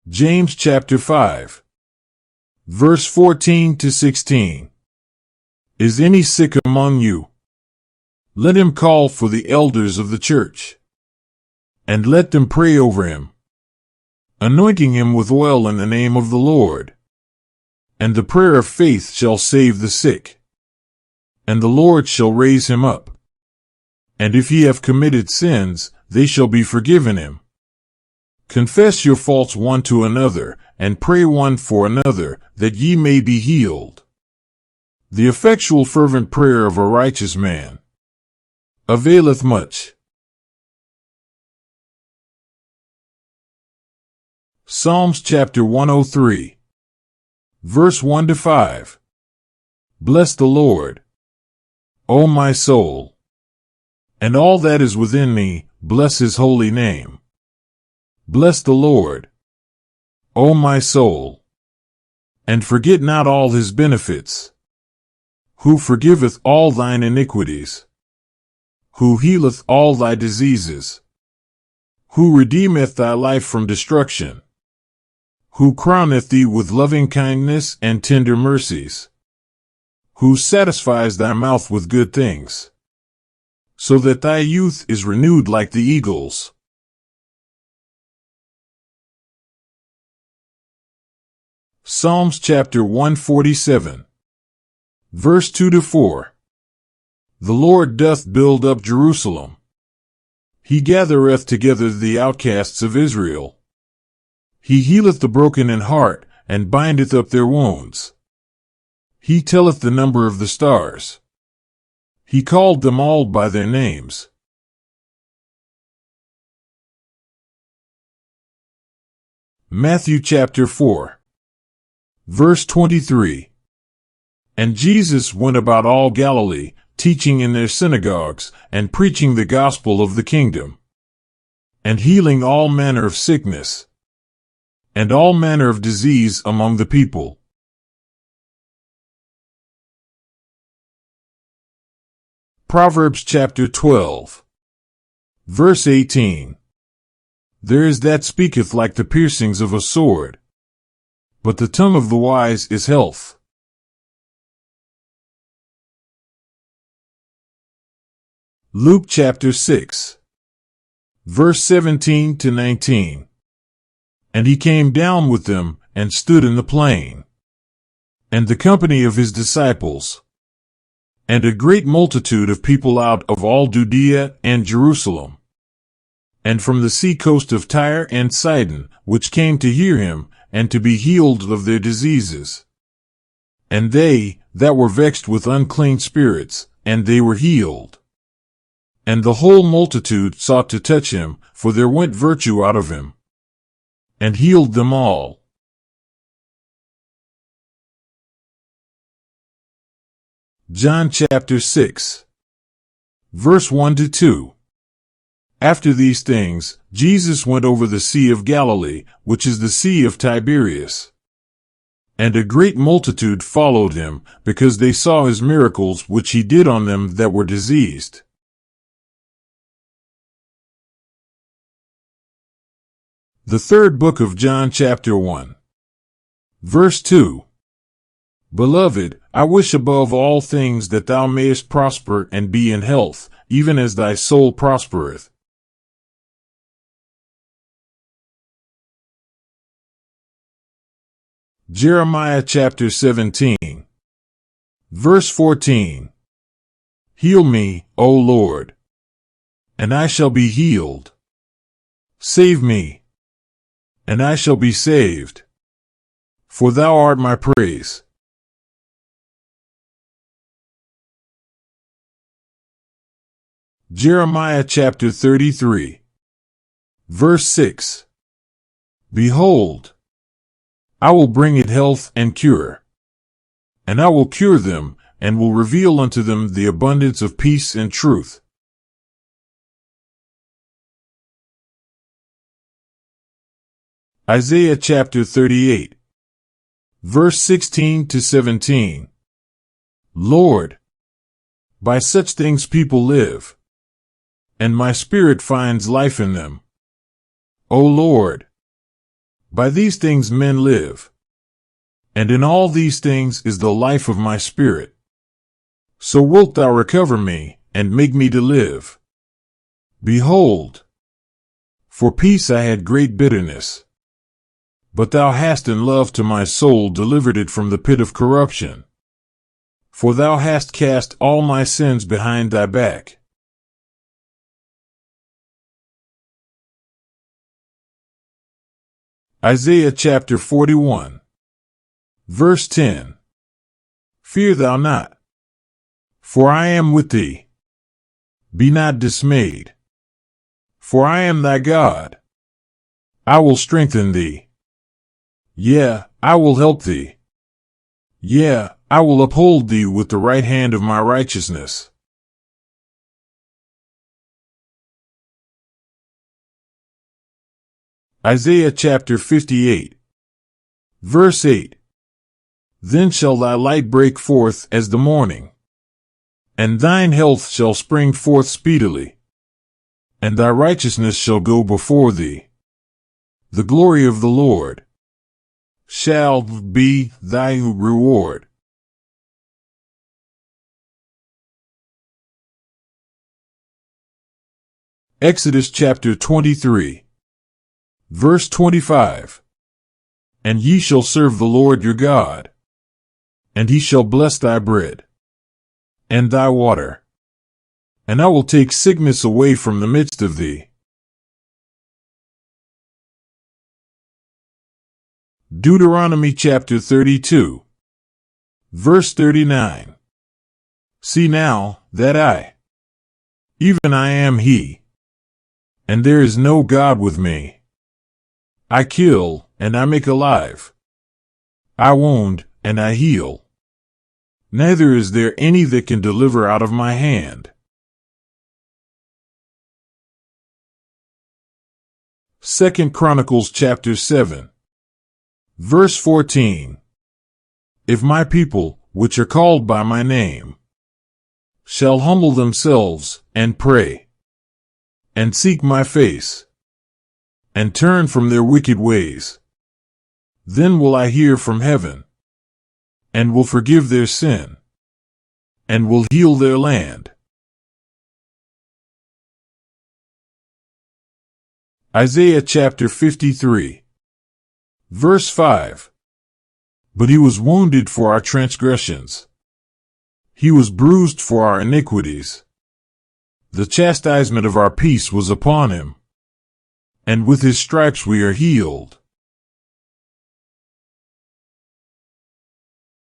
James chapter 5, verse 14 to 16. Is any sick among you? Let him call for the elders of the church, and let them pray over him, anointing him with oil in the name of the Lord. And the prayer of faith shall save the sick, and the Lord shall raise him up. And if ye have committed sins, they shall be forgiven him. Confess your faults one to another, and pray one for another, that ye may be healed. The effectual fervent prayer of a righteous man availeth much. Psalms chapter 103, verse 1 to 5. Bless the Lord, O my soul, and all that is within me, bless his holy name. Bless the Lord, O my soul, and forget not all his benefits, who forgiveth all thine iniquities, who healeth all thy diseases, who redeemeth thy life from destruction, who crowneth thee with loving kindness and tender mercies, who satisfies thy mouth with good things, so that thy youth is renewed like the eagles. Psalms chapter 147, verse 2 to 4. The Lord doth build up Jerusalem. He gathereth together the outcasts of Israel. He healeth the broken in heart, and bindeth up their wounds. He telleth the number of the stars. He called them all by their names. Matthew chapter 4, verse 23. And Jesus went about all Galilee, teaching in their synagogues, and preaching the gospel of the kingdom, and healing all manner of sickness, and all manner of disease among the people. Proverbs chapter 12, verse 18. There is that speaketh like the piercings of a sword, but the tongue of the wise is health. Luke chapter 6, verse 17 to 19. And he came down with them, and stood in the plain, and the company of his disciples, and a great multitude of people out of all Judea and Jerusalem, and from the sea coast of Tyre and Sidon, which came to hear him, and to be healed of their diseases. And they that were vexed with unclean spirits, and they were healed. And the whole multitude sought to touch him, for there went virtue out of him, and healed them all. John chapter 6, verse 1 to 2. After these things, Jesus went over the Sea of Galilee, which is the Sea of Tiberias. And a great multitude followed him, because they saw his miracles which he did on them that were diseased. The third book of John chapter 1, verse 2. Beloved, I wish above all things that thou mayest prosper and be in health, even as thy soul prospereth. Jeremiah chapter 17, verse 14. Heal me, O Lord, and I shall be healed. Save me, and I shall be saved, for thou art my praise. Jeremiah chapter 33, verse 6. Behold, I will bring it health and cure, and I will cure them, and will reveal unto them the abundance of peace and truth. Isaiah chapter 38, verse 16 to 17. Lord, by such things people live, and my spirit finds life in them. O Lord, By these things men live. And in all these things is the life of my spirit. So wilt thou recover me, and make me to live? Behold, for peace I had great bitterness. But thou hast in love to my soul delivered it from the pit of corruption. For thou hast cast all my sins behind thy back. Isaiah chapter 41. Verse 10. Fear thou not, for I am with thee. Be not dismayed, for I am thy God. I will strengthen thee. Yea, I will help thee. Yea, I will uphold thee with the right hand of my righteousness. Isaiah chapter 58. Verse 8. Then shall thy light break forth as the morning, and thine health shall spring forth speedily, and thy righteousness shall go before thee. The glory of the Lord shall be thy reward. Exodus chapter 23. Verse 25. And ye shall serve the Lord your God, and he shall bless thy bread and thy water, and I will take sickness away from the midst of thee. Deuteronomy chapter 32. Verse 39. See now, that I, even I am he, and there is no God with me. I kill, and I make alive. I wound, and I heal. Neither is there any that can deliver out of my hand. 2 Chronicles chapter 7. Verse 14. If my people, which are called by my name, shall humble themselves, and pray, and seek my face, and turn from their wicked ways, then will I hear from heaven, and will forgive their sin, and will heal their land. Isaiah chapter 53. Verse 5. But he was wounded for our transgressions. He was bruised for our iniquities. The chastisement of our peace was upon him, and with his stripes we are healed.